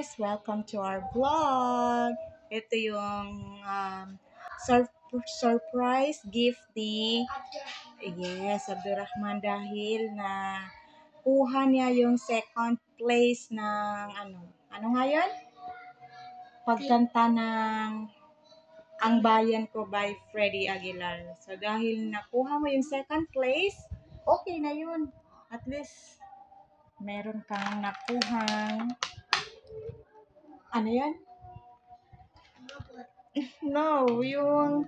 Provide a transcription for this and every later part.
guys! Welcome to our vlog. Ito yung surprise gift ni Abdurrahman dahil na kuha niya yung second place ng ano nga yun? Pagkanta ng Ang Bayan Ko by Freddie Aguilar. So dahil nakuha mo yung second place, okay na yun. At least meron kang nakuhang ano yan? No, yung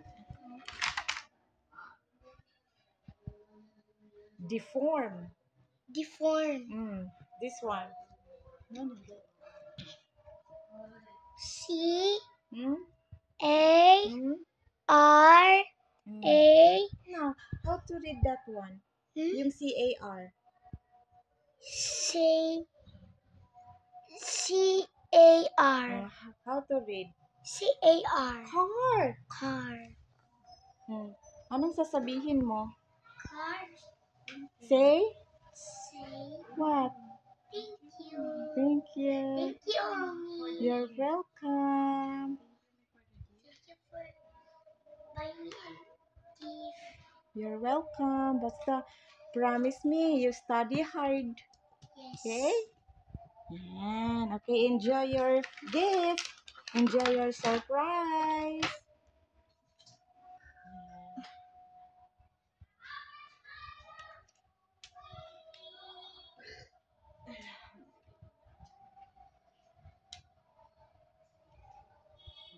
deform. This one. No. C Hmm? A Hmm? R Hmm. A No, how to read that one? Yung C-A-R. C C A R How to read? C A R Car. car Anong sasabihin mo? car. Say Say what? thank you. Thank you. Thank you, Omi. You're welcome. Thank you for buying me a gift. You're welcome. Basta promise me you study hard. Yes. Okay? Yan. Okay, enjoy your gift. Enjoy your surprise.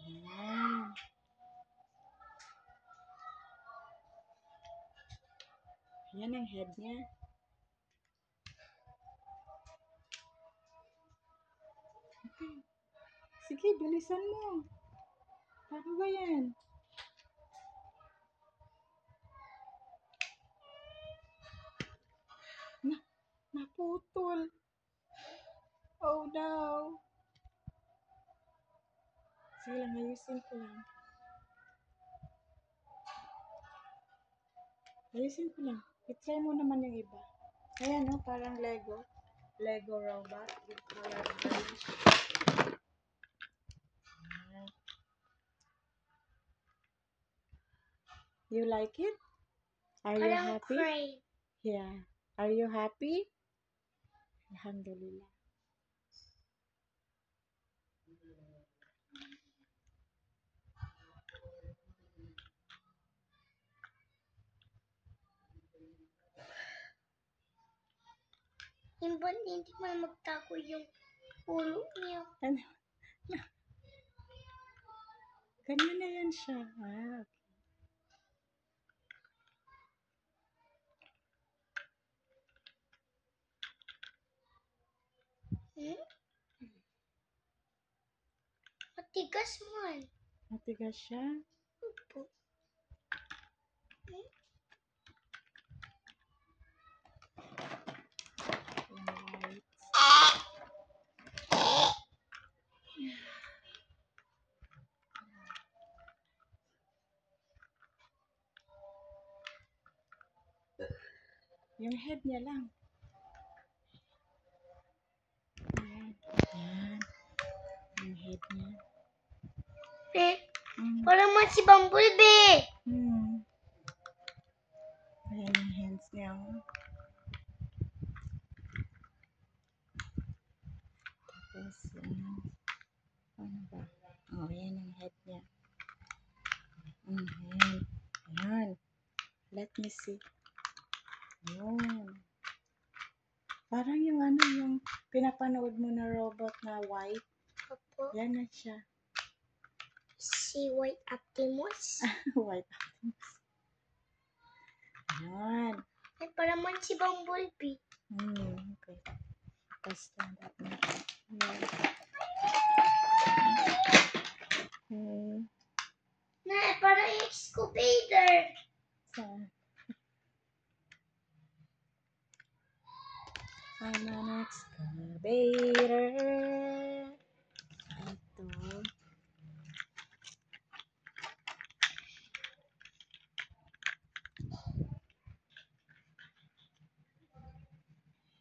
Yan. Yan ang head niya. Okay. Sige, bilisan mo. Paano ba yan? Naputol. Oh no. Sige lang, ayusin ko lang. Ayusin ko lang. I-try mo naman yung iba. Ayan, no? Parang Lego. Lego robot with color orange. You like it? Are you Parang happy? crane. Yeah. Are you happy? Alhamdulillah. Yung ba hindi mo na magtago yung ulo niya? Ano? Ganyan na yan siya. Matigas man. Matigas siya. Opo. Right. Yung head niya lang. Ayan. Ayan. Yung head niya. Parang man si Bumblebee. Ayan yung hands niya. Tapos, ano ba? Oh, ayan yung head niya. Ayan. Let me see. Yun. Parang yung yung pinapanood mo na robot na white. Opo. Yan na siya. Si White Optimus. White Optimus. Ayan. Ay, parang man si Bumblebee. Okay. Let's stand up na. Na, parang yung excavator. Saan? I'm an excavator. Ito.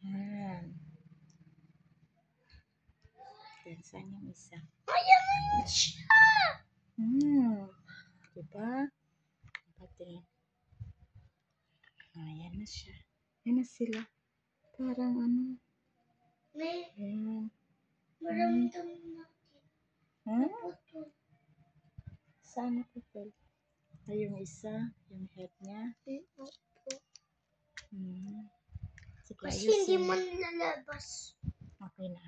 Yan. Ayan, saan yung isa? Ayan na siya. Diba? Patingin. Ayan na siya. Ayan na sila. Parang ano. May Ayan. maramdaman natin. Naputol. Saan naputol? Ay, yung isa. Yung head niya. Opo. Sige, Kasi hindi ayusin. man lalabas. Okay na.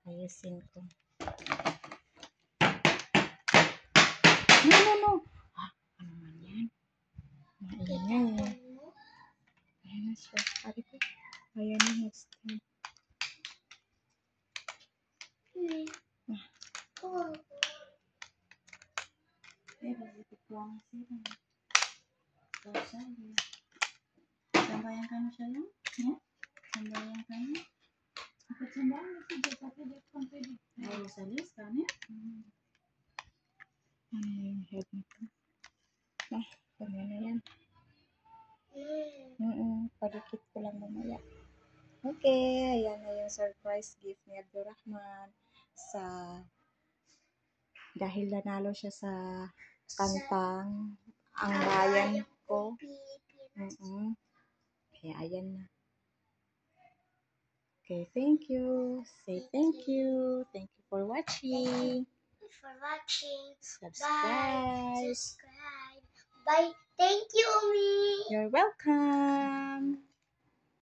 Ayusin ko. No. Ano man yan? Maingay. Ayan na siya. Sabi ko. Ayan na next time. Oh. Begitu pulang sih. Sambayangkan siya ya? Sambayangkan. Ikut sambayang sih dia pakai dia sampai di. Harus alis kan ya? Ano yung head nito? Kanya na yan. Padikit ko lang mamaya. Okay, ayan na yung surprise gift ni Abdurrahman sa dahil nanalo siya sa kantang Ang Bayan Ko. Kaya ayan na. Okay, thank you. Say thank you. Thank you for watching. For watching. Subscribe. Bye. Subscribe. Bye. Thank you, me. You're welcome.